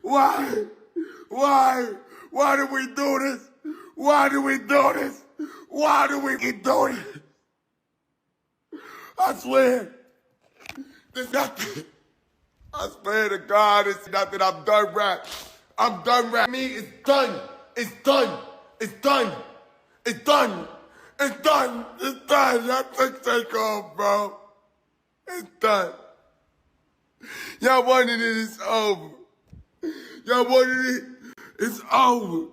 Why? Why do we do this? Why do we do this? Why do we keep doing it? I swear, there's nothing. I swear to God, it's nothing. I'm done rap. I'm done rap. Me, it's done. It's done. It's done. It's done. It's done. It's done. I took Takeoff, bro. It's done. Y'all wanted it, it's over. Y'all wanted it, it's over.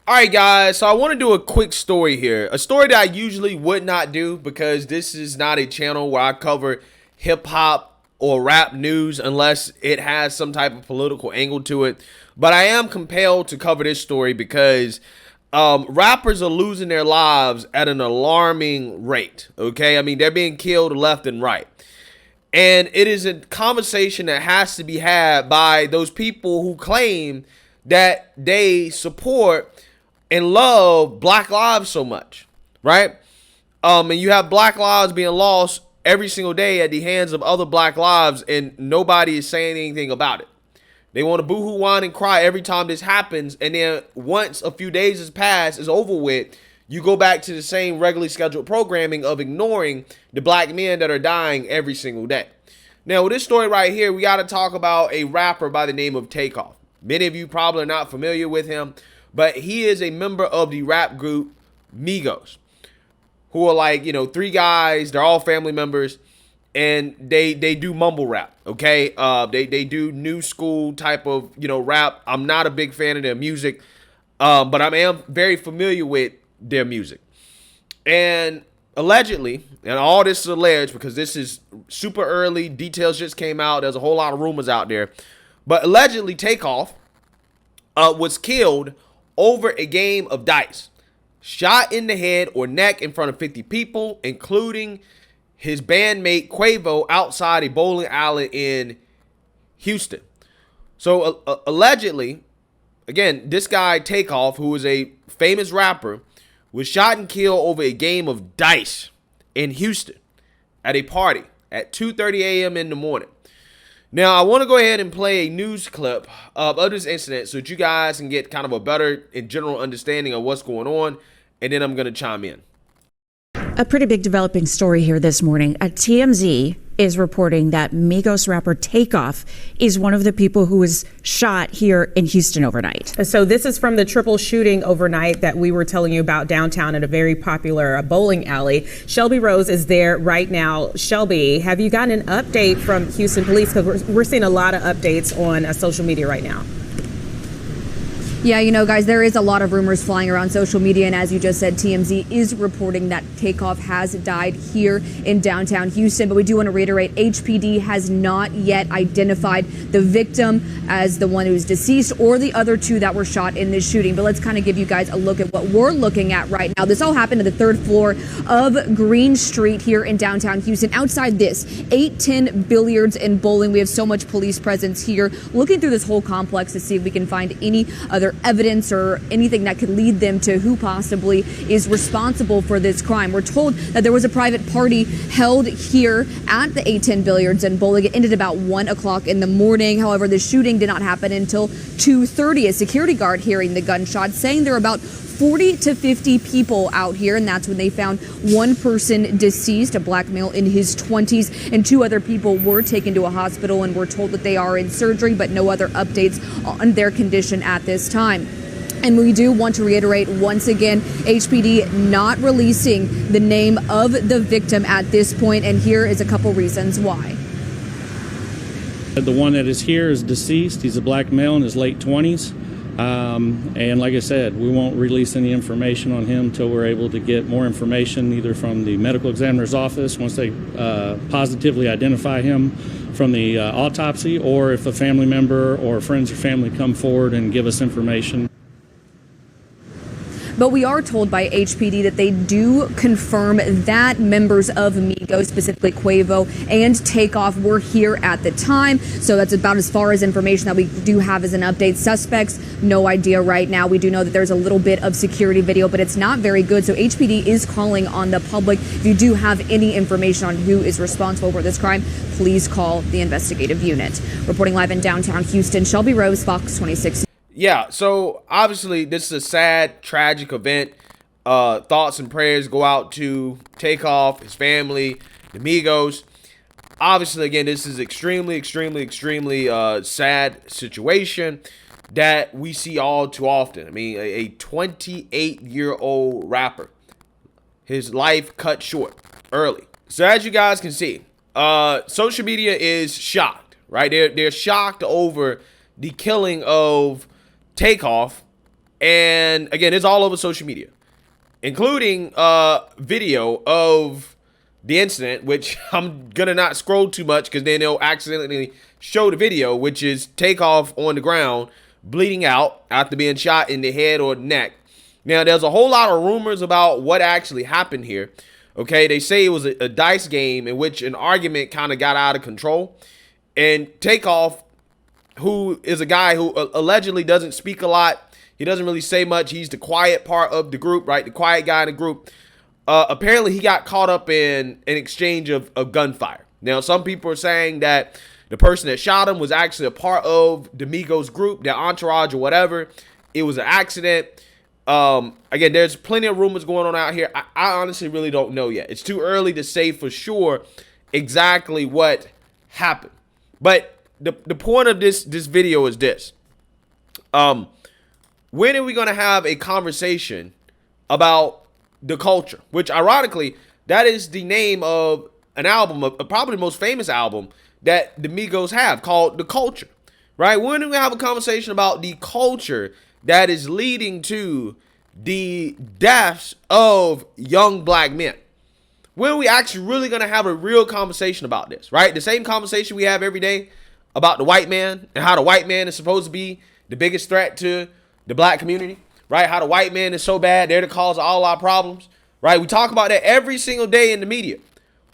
All right, guys, so I want to do a quick story here. A story that I usually would not do because this is not a channel where I cover hip-hop or rap news unless it has some type of political angle to it. But I am compelled to cover this story because rappers are losing their lives at an alarming rate, okay? I mean, they're being killed left and right. And it is a conversation that has to be had by those people who claim that they support and love Black lives so much, right? And you have Black lives being lost every single day at the hands of other Black lives, and nobody is saying anything about it. They want to boohoo, whine, and cry every time this happens, and then once a few days has passed, it's over with, you go back to the same regularly scheduled programming of ignoring the Black men that are dying every single day. Now, with this story right here, we got to talk about a rapper by the name of Takeoff. Many of you probably are not familiar with him, but he is a member of the rap group Migos, who are like, you know, three guys. They're all family members, and they do mumble rap, okay? They do new school type of, you know, rap. I'm not a big fan of their music, but I am very familiar with their music. And allegedly, and all this is alleged because this is super early, details just came out, there's a whole lot of rumors out there, but allegedly Takeoff was killed over a game of dice, shot in the head or neck in front of 50 people, including his bandmate Quavo, outside a bowling alley in Houston. So allegedly, again, this guy Takeoff, who is a famous rapper, was shot and killed over a game of dice in Houston at a party at 2:30 a.m. in the morning. Now, I want to go ahead and play a news clip of this incident so that you guys can get kind of a better and general understanding of what's going on, and then I'm going to chime in. A pretty big developing story here this morning. TMZ is reporting that Migos rapper Takeoff is one of the people who was shot here in Houston overnight. So this is from the triple shooting overnight that we were telling you about downtown at a very popular bowling alley. Shelby Rose is there right now. Shelby, have you gotten an update from Houston police? Because we're seeing a lot of updates on social media right now. Yeah, you know, guys, there is a lot of rumors flying around social media, and as you just said, TMZ is reporting that Takeoff has died here in downtown Houston. But we do want to reiterate, HPD has not yet identified the victim as the one who's deceased or the other two that were shot in this shooting. But let's kind of give you guys a look at what we're looking at right now. This all happened to the third floor of Green Street here in downtown Houston. Outside this, 810 Billiards and Bowling. We have so much police presence here, looking through this whole complex to see if we can find any other evidence or anything that could lead them to who possibly is responsible for this crime. We're told that there was a private party held here at the 810 Billiards and Bowling. It ended about 1 o'clock in the morning. However, the shooting did not happen until 2:30. A security guard hearing the gunshots saying there are about 40 to 50 people out here, and that's when they found one person deceased, a Black male in his 20s, and two other people were taken to a hospital and were told that they are in surgery, but no other updates on their condition at this time. And we do want to reiterate once again, HPD not releasing the name of the victim at this point, and here is a couple reasons why. The one that is here is deceased. He's a Black male in his late 20s. And like I said, we won't release any information on him until we're able to get more information either from the medical examiner's office once they positively identify him from the autopsy, or if a family member or friends or family come forward and give us information. But we are told by HPD that they do confirm that members of Migos, specifically Quavo and Takeoff, were here at the time. So that's about as far as information that we do have as an update. Suspects, no idea right now. We do know that there's a little bit of security video, but it's not very good. So HPD is calling on the public. If you do have any information on who is responsible for this crime, please call the investigative unit. Reporting live in downtown Houston, Shelby Rose, Fox 26. Yeah, so obviously this is a sad, tragic event. Thoughts and prayers go out to Takeoff, his family, the Migos. Obviously, again, this is extremely sad situation that we see all too often. I mean, a 28-year-old rapper, his life cut short early. So as you guys can see, social media is shocked, right? They're shocked over the killing of Takeoff, and again, it's all over social media, including video of the incident, which I'm gonna not scroll too much because then they'll accidentally show the video, which is Takeoff on the ground bleeding out after being shot in the head or neck. Now, there's a whole lot of rumors about what actually happened here. Okay, they say it was a dice game in which an argument kind of got out of control, and Takeoff, who is a guy who allegedly doesn't speak a lot. He doesn't really say much. He's the quiet part of the group, right? The quiet guy in the group. Apparently, he got caught up in an exchange of gunfire. Now, some people are saying that the person that shot him was actually a part of the Migos group, their entourage or whatever. It was an accident. Again, there's plenty of rumors going on out here. I honestly really don't know yet. It's too early to say for sure exactly what happened. But the point of this video is this. When are we going to have a conversation about the culture? Which, ironically, that is the name of an album, probably the most famous album that the Migos have, called The Culture. Right? When do we have a conversation about the culture that is leading to the deaths of young black men? When are we actually really going to have a real conversation about this? Right? The same conversation we have every day about the white man and how the white man is supposed to be the biggest threat to the black community, right? How the white man is so bad, they're the cause of all our problems, right? We talk about that every single day in the media,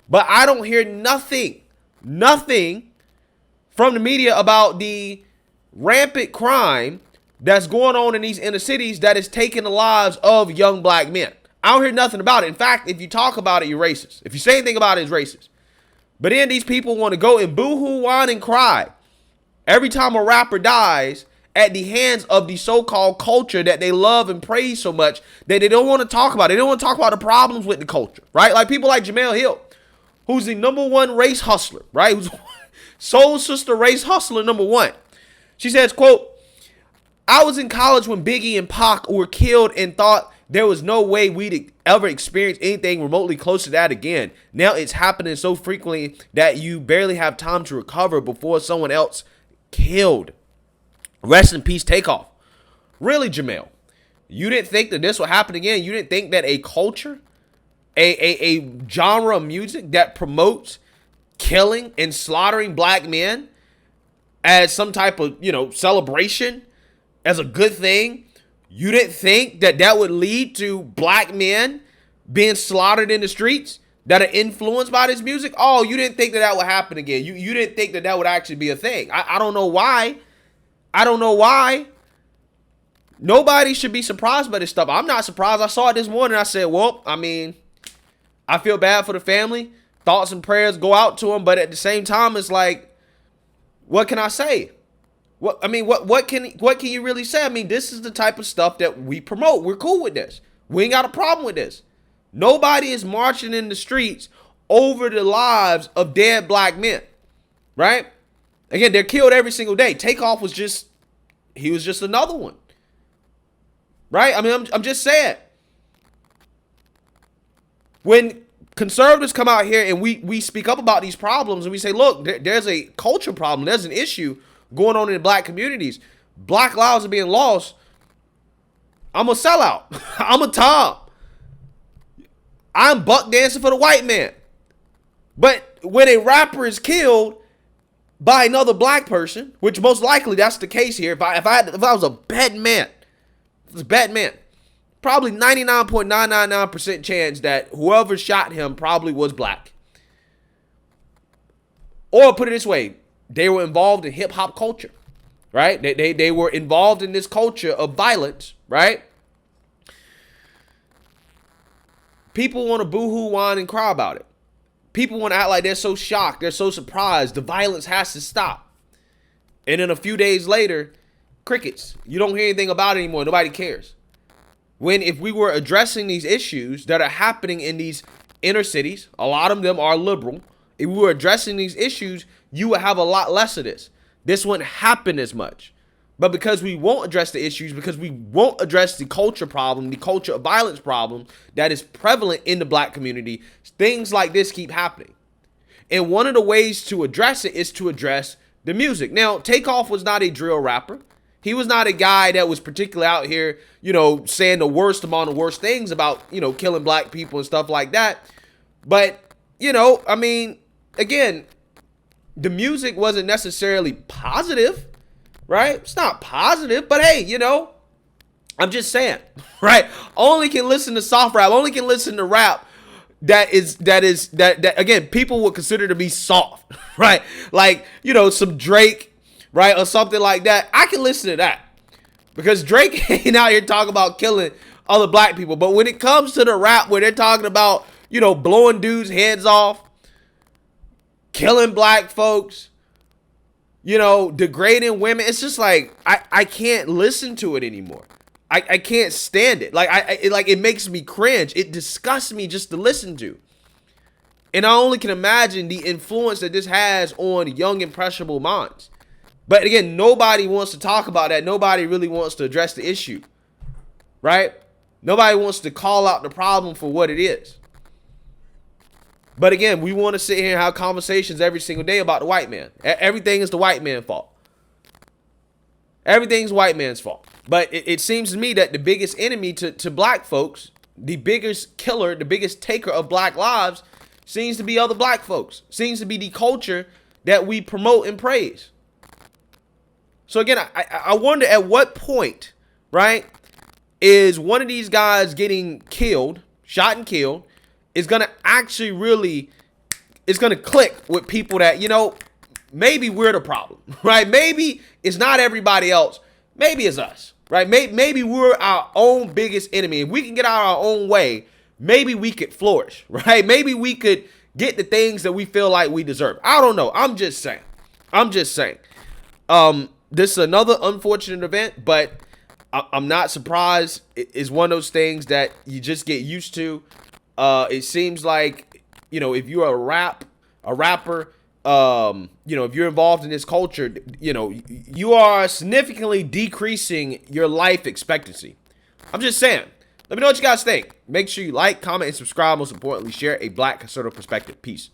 but I don't hear nothing from the media about the rampant crime that's going on in these inner cities that is taking the lives of young black men. I don't hear nothing about it. In fact, if you talk about it, you're racist. If you say anything about it, it's racist. But then these people want to go and boo-hoo, whine, and cry every time a rapper dies at the hands of the so-called culture that they love and praise so much that they don't want to talk about. They don't want to talk about the problems with the culture, right? Like people like Jamel Hill, who's the #1 race hustler, right? Who's soul sister race hustler #1. She says, quote, "I was in college when Biggie and Pac were killed and thought there was no way we'd ever experience anything remotely close to that again. Now it's happening so frequently that you barely have time to recover before someone else killed. Rest in peace, Takeoff." Really, Jamel? You didn't think that this would happen again? You didn't think that a culture, a genre of music that promotes killing and slaughtering black men as some type of, celebration, as a good thing, you didn't think that that would lead to black men being slaughtered in the streets that are influenced by this music? Oh, you didn't think that that would happen again. You didn't think that that would actually be a thing. I don't know why. I don't know why. Nobody should be surprised by this stuff. I'm not surprised. I saw it this morning. I said, well, I mean, I feel bad for the family. Thoughts and prayers go out to them. But at the same time, it's like, what can I say? What can you really say? I mean, this is the type of stuff that we promote. We're cool with this. We ain't got a problem with this. Nobody is marching in the streets over the lives of dead black men, right? Again, they're killed every single day. Takeoff was just another one, right? I mean, I'm just saying. When conservatives come out here and we speak up about these problems and we say, look, there's a culture problem. There's an issue going on in the black communities. Black lives are being lost. I'm a sellout. I'm a Tom. I'm buck dancing for the white man. But when a rapper is killed by another black person, which most likely that's the case here. If I was a betting man, probably 99.999% chance that whoever shot him probably was black. Or put it this way, they were involved in hip hop culture, right? They were involved in this culture of violence, right? People want to boo-hoo, whine, and cry about it. People want to act like they're so shocked, they're so surprised, the violence has to stop. And then a few days later, crickets. You don't hear anything about it anymore. Nobody cares. When if we were addressing these issues that are happening in these inner cities, a lot of them are liberal. If we were addressing these issues, you would have a lot less of this. This wouldn't happen as much. But because we won't address the issues, because we won't address the culture problem, the culture of violence problem that is prevalent in the black community, things like this keep happening. And one of the ways to address it is to address the music. Now, Takeoff was not a drill rapper. He was not a guy that was particularly out here, saying the worst among the worst things about, killing black people and stuff like that. But, again, the music wasn't necessarily positive. Right? It's not positive, but hey, I'm just saying, right? Only can listen to soft rap, only can listen to rap that again, people would consider to be soft, right? Like, some Drake, right? Or something like that. I can listen to that because Drake ain't out here talking about killing other black people. But when it comes to the rap where they're talking about, blowing dudes' heads off, killing black folks, degrading women, it's just like I can't listen to it anymore. I can't stand it. It makes me cringe. It disgusts me just to listen to. And I only can imagine the influence that this has on young, impressionable minds. But again, nobody wants to talk about that. Nobody really wants to address the issue, right? Nobody wants to call out the problem for what it is. But again, we want to sit here and have conversations every single day about the white man. Everything is the white man's fault. Everything's white man's fault. But it seems to me that the biggest enemy to black folks, the biggest killer, the biggest taker of black lives, seems to be other black folks. Seems to be the culture that we promote and praise. So again, I wonder at what point, right, is one of these guys getting killed, shot and killed, is going to actually really, it's going to click with people that, maybe we're the problem, right? Maybe it's not everybody else. Maybe it's us, right? Maybe we're our own biggest enemy. If we can get out our own way, maybe we could flourish, right? Maybe we could get the things that we feel like we deserve. I don't know. I'm just saying. This is another unfortunate event, but I'm not surprised. It's one of those things that you just get used to. It seems like, if you're a rapper, if you're involved in this culture, you are significantly decreasing your life expectancy. I'm just saying. Let me know what you guys think. Make sure you like, comment, and subscribe. Most importantly, share a black conservative perspective. Peace.